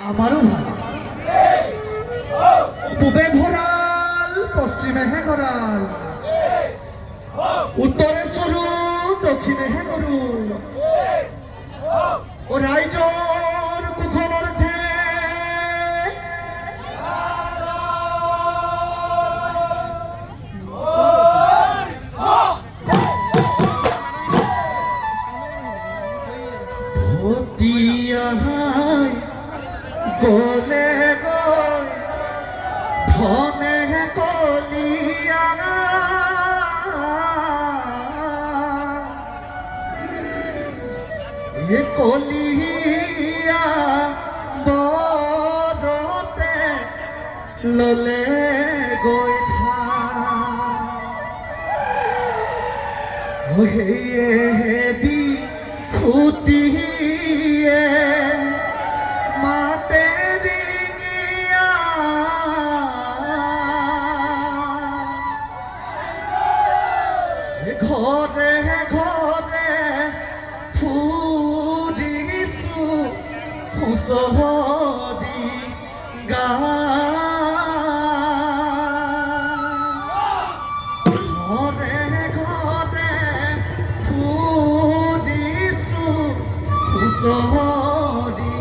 আমাৰও ভালো। পূবে ভৰাল পশ্চিমে হে গৰাল, উত্তৰে সৰু দক্ষিণে হে গৰু, ও ৰাইজৰ কুখনৰ ঠে ভতিয়াই গলে গৈ ধনে কলিয়া এ কলিয়া বৰতে ললে গৈ হেদি খুটিয়ে মাতে ৰিঙিয়া ঘৰে ঘৰে ফুৰিছো হুঁচৰি ঘৰে ঘৰে ফুৰিছো হুঁচৰি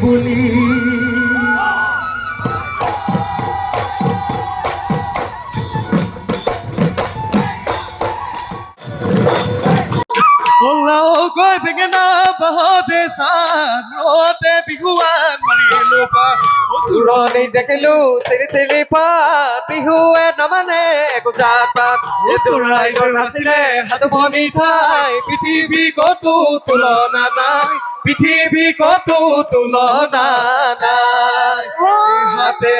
বুলি গৈ বেঙেনা বাহতে চাতে বিহুৱান মাৰিলো দূৰণি দেখিলো চিৰি চিৰি পাত বিহুৱে নমানে একো জাত পাত চৰাইদেউ নাছিলে হাত ভনি ঠাই পৃথিৱী কতো তুলনা নাই পৃথিৱী কতো তুলনা নাই হাতে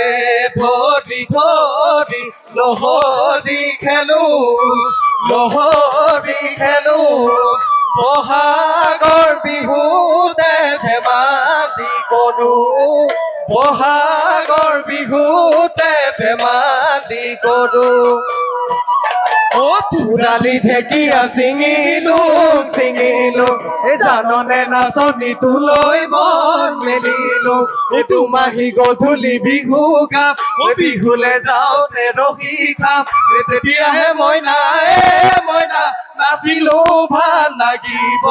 ধৰি ধৰি লহৰি খেলো বহাগৰ বিহুতে ধেমালি কৰো বহাগৰ বিহুতে ধেমালি কৰো ও তুৰালি ঢেকীয়া ছিঙিলো ছিঙিলো এই জাননে নাচনি তোলৈ মন মেলিলো এই দুমাহী গধূলি বিহু গাম ও বিহুলে যাওঁতে ৰখি খাম তেতিয়াহে মইনা মইনা নাচিলো ভাল লাগিব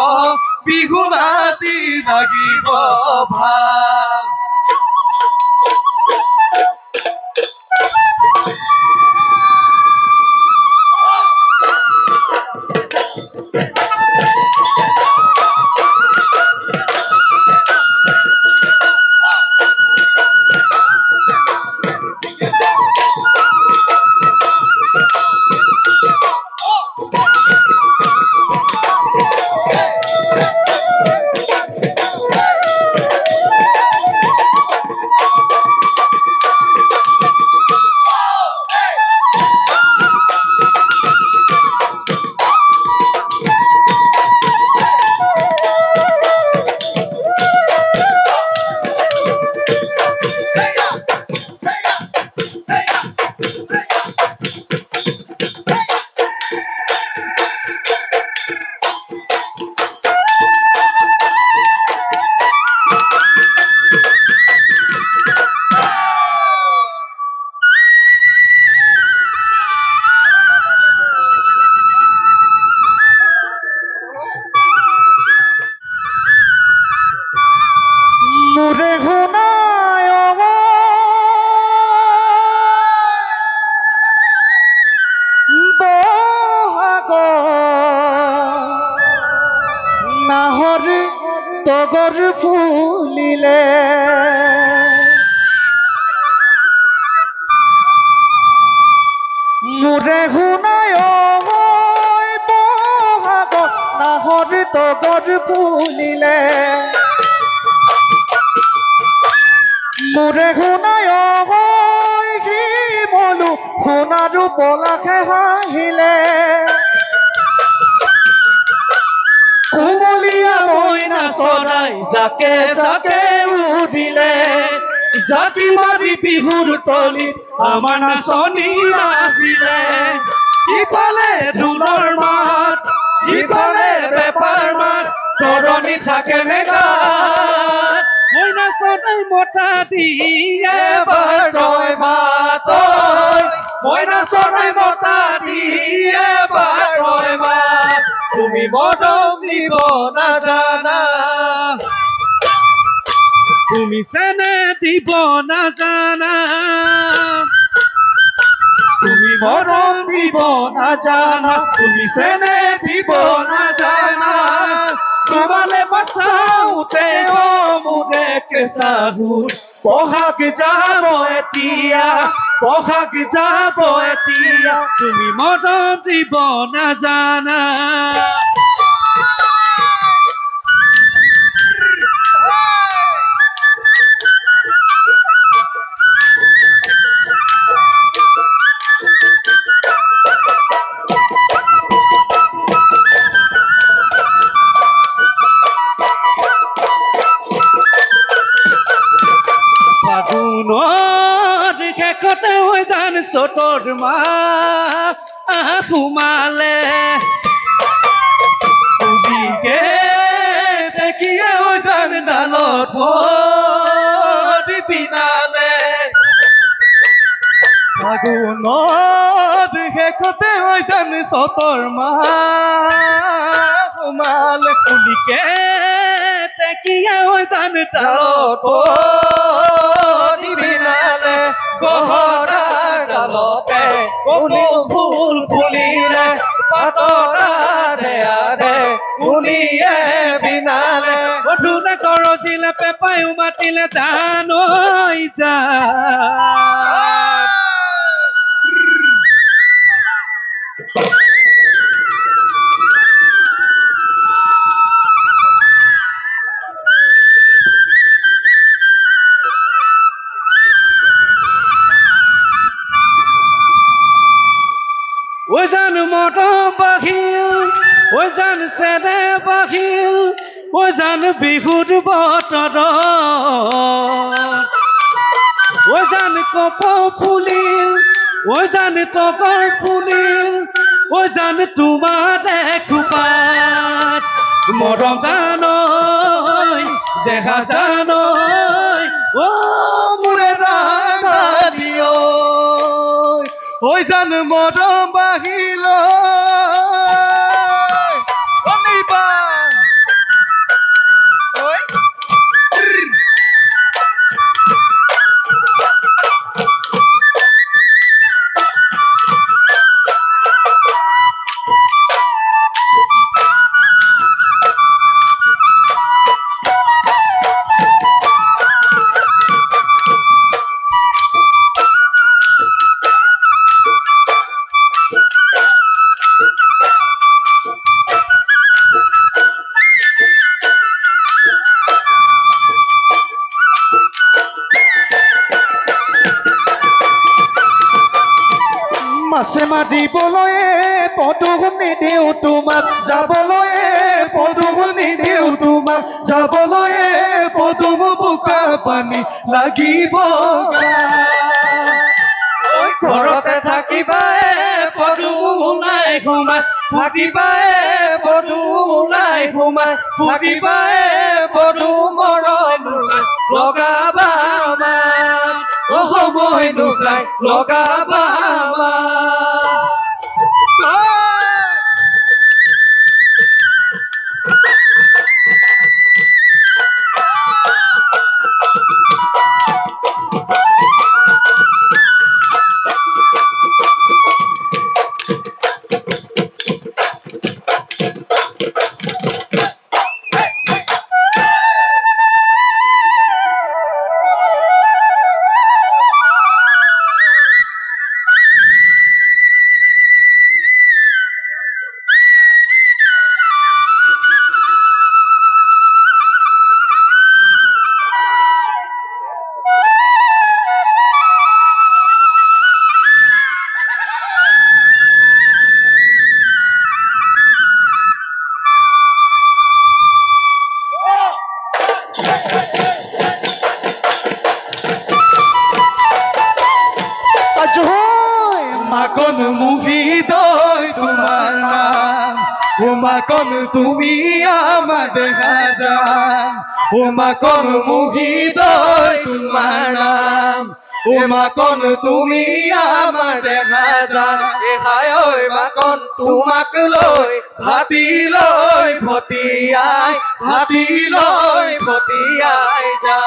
বিহু নাচি লাগিব ভাল মোরে শুনায় বহাগ নাহৰ তগৰ ফুলিলে মোৰে শুনায় বহাগ নাহৰ তগৰ ফুলিলে মোৰে শুনায় শিমলু সোণাৰু পলাশে হাঁহিলে কুমলীয়া মইনা চৰাই জাকে জাকে উৰিলে জাতি মাৰি বিহুৰ তলিত আমাৰ নাচনি নাচিলে ইফালে ঢোলৰ মাত ইফালে পেঁপাৰ মাত তৰণি থাকে নেগাত মইনা চৰাই মতা দিয়ে এবাৰ তই মাত মইনা চৰাই মতা দিয়ে এবাৰ তই মাত তুমি মৰম দিব নাজানা তুমি চেনে দিব নাজানা তুমি মৰম দিব নাজানা তুমি চেনে দিব নাজানা তোমালে বাঁচাওতে মোৰে কেঁচাহুৰ বহাগ যাব এতিয়া বহাগ যাব এতিয়া তুমি মৰম দিব নাজানা ফাগুনৰ শেষতে হৈ জান চতৰ মাহ সোমালে উদিকে দেখিয়ে হৈ জান ডালত ভৰি পিনালে ফাগুনৰ শেষতে হৈ জান চতৰ মাহ সোমালে উদিকে দেখিয়ে হৈ জান ডালত বিনালে গহৰাৰ ডালতে কলি ফুল ফুলিলে পাতৰাৰে আৰে কুলিয়ে বিনালে গধূলে কৰজিলে পেপায়ো মাতিলে জানৈ যা ওজান মৰম বাঢ়িল ওজান চেনে বাঢ়িল ওজান বিহুৰ বতৰত ওজান কপৌ ফুলিল ওজান তগৰ ফুলিল ও জান তোমারে খুপাত মরম জানই দেখা জানই ও মোরে রাধালিও ওই জান মরম বাহিল অনির্বাণ ওই মাছে মাৰিবলৈ পদুম নিদিওঁ তোমাক যাবলৈ পদুম নিদিওঁ তোমাক যাবলৈ পদুম বোকা পানী লাগিব ঘৰতে থাকিবাই পদু ওলাই ঘুমাই থাকিবাই পদু ওলাই ঘুমাই থাকিবাই পদু মৰম লগাবা আমাক অ সময় নোচাই লগাবা মাকন মুহিদয় তোমার নাম ও মাকন তুমি আমার দেখা যান ও মাকন মুহিদয় তোমার নাম ও মাকন তুমি আমার দেখা যান এ হায় ওই মাকন তোমাক লৈ ভাতি লৈ ভতিয়াই ভাতি লৈ ভতিয়াই যা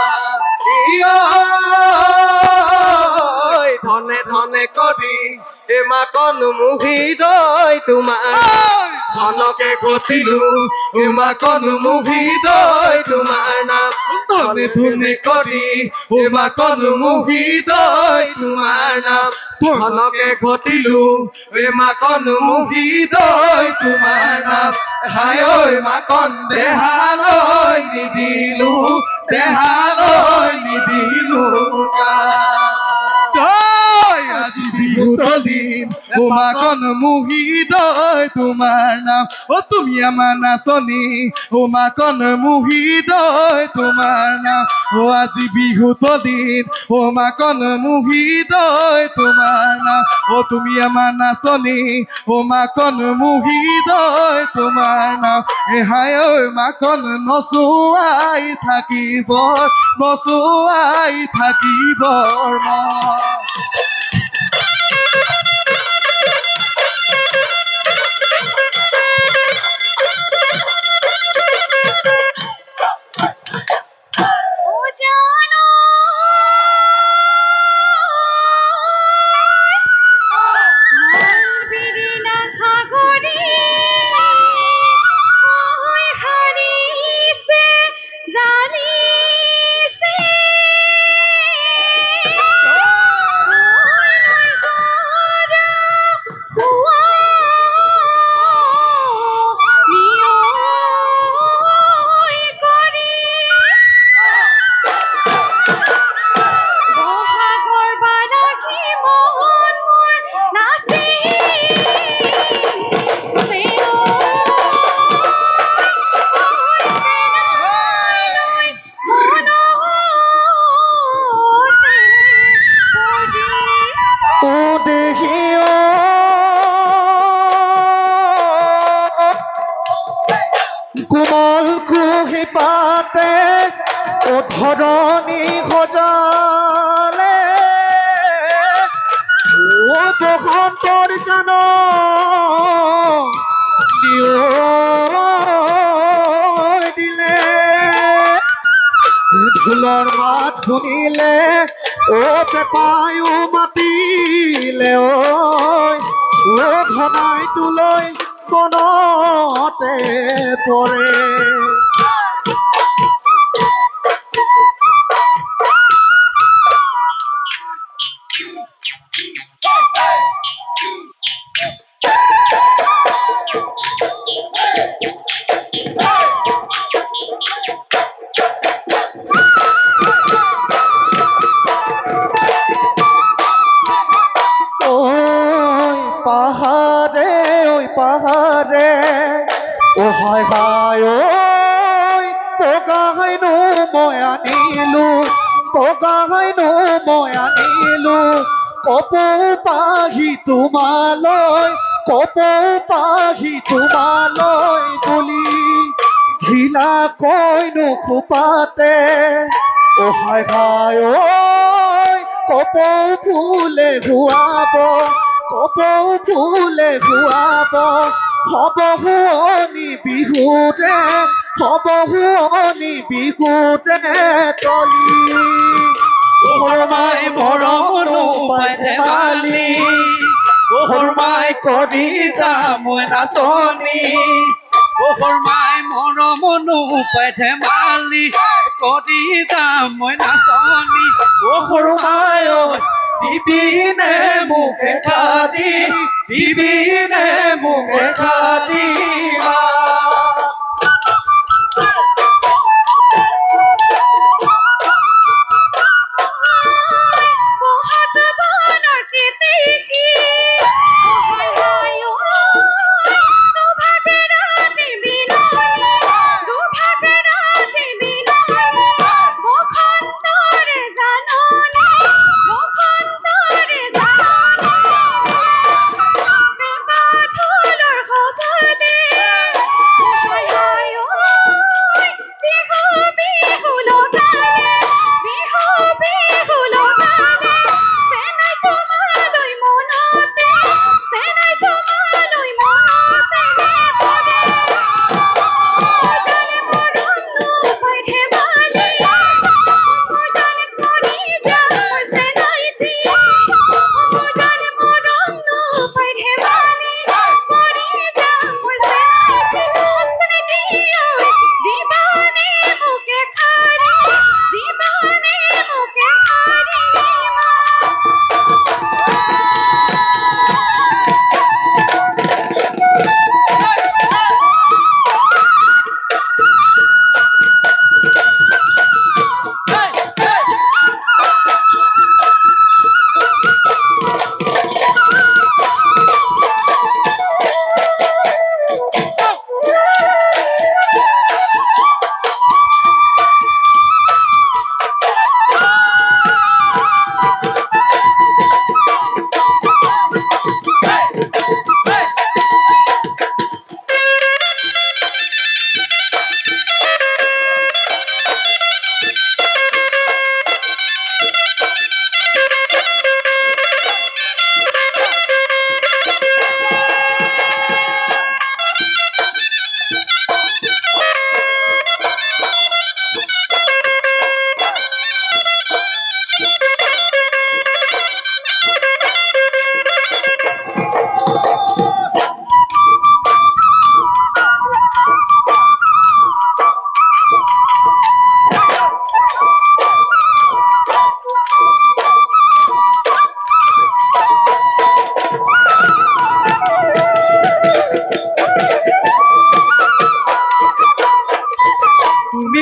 ধনে ধনে কৰি এ মাকন মুহিদয় তোমাৰ ধনকে গতিলো এ মাকন মুহিদয় তোমাৰ নাম ধনে ধনে কৰি এ মাকন মুহিদয় তোমাৰ নাম ধনকে ঘটিলো এ মাকন মুহিদয় তোমাৰ নাম হায় ঐ মাকন দেহালৈ নিদিলো দেহালৈ নিদিলো জয় আজি বিহুৰ দিন ও মাকন মুহিদয় তোমাৰ নাম ও তুমি আমাৰ নাচনী ও মাকন মুহিদয় তোমাৰ নাম ও আজি বিহুৰ দিন ও মাকন মুহিদয় তোমাৰ নাম ও তুমি আমাৰ নাচনী ও মাকন মুহিদয় তোমাৰ নাম এ হায় ঐ মাকন নচুৱাই থাকিব নচুৱাই থাকিব পাতে ধৰণী সজালে বসন্তৰ জান দিলে ঢোলৰ মাত শুনিলে পেপায়ো মাতিলে ঐ ঘনাই তোলৈ মনতে পৰে পাহাৰে ও হায় হায় ঐ পগাহাইনো মই আনিলো পগাহাইনো মই আনিলো কপৌ পাহি তোমালৈ বুলি ঘিলা কৈনো খোপাতে ও হায় হায় ঐ কপৌ ফুলে ঘূৰাব কপৌ ফুলে ঘূৰাব হব শুৱনি বিহুতে তলি মাই মৰমনো পাই ধেমালি মাই কৰি যাম মই নাচনি মাই মৰমনো পাই ধেমালি কৰি যাম মই নাচনি মাই দিবিনে মুখে খাদি দিবিনে মুখে খাদি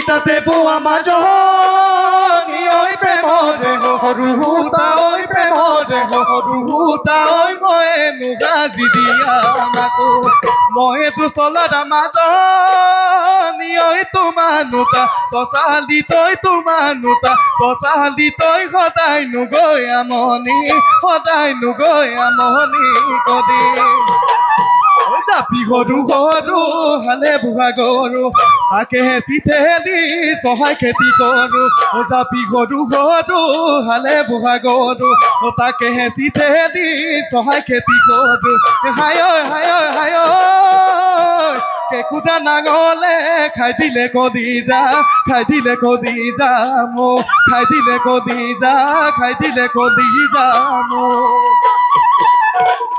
তাতে বোৱা মাজনী ঐ প্ৰেমৰে সৰুতা ঐ প্ৰেমৰে সৰুতা ঐ মই মুগাজি দিয়া মাকো মই দুচলত মাজনী ঐ তোমানুতা তচালি তই তোমানুতা তচালি তই সদায় নুগৈ আমনি কদি জাপি গৰু গৰু হালে বুঢ়া গৰু তাকেহে চিঠে দি চহাই খেতি কৰো জাপি গৰু গৰু হালে বুঢ়া গৰু তাকেহে চিঠে দি চহাই খেতি কৰো হায় হায় কেকুটা নাঙলে খাই দিলে কদি যা খাই দিলে কদি যা মোক খাই দিলে কদি যা খাই দিলে কদি যা মোক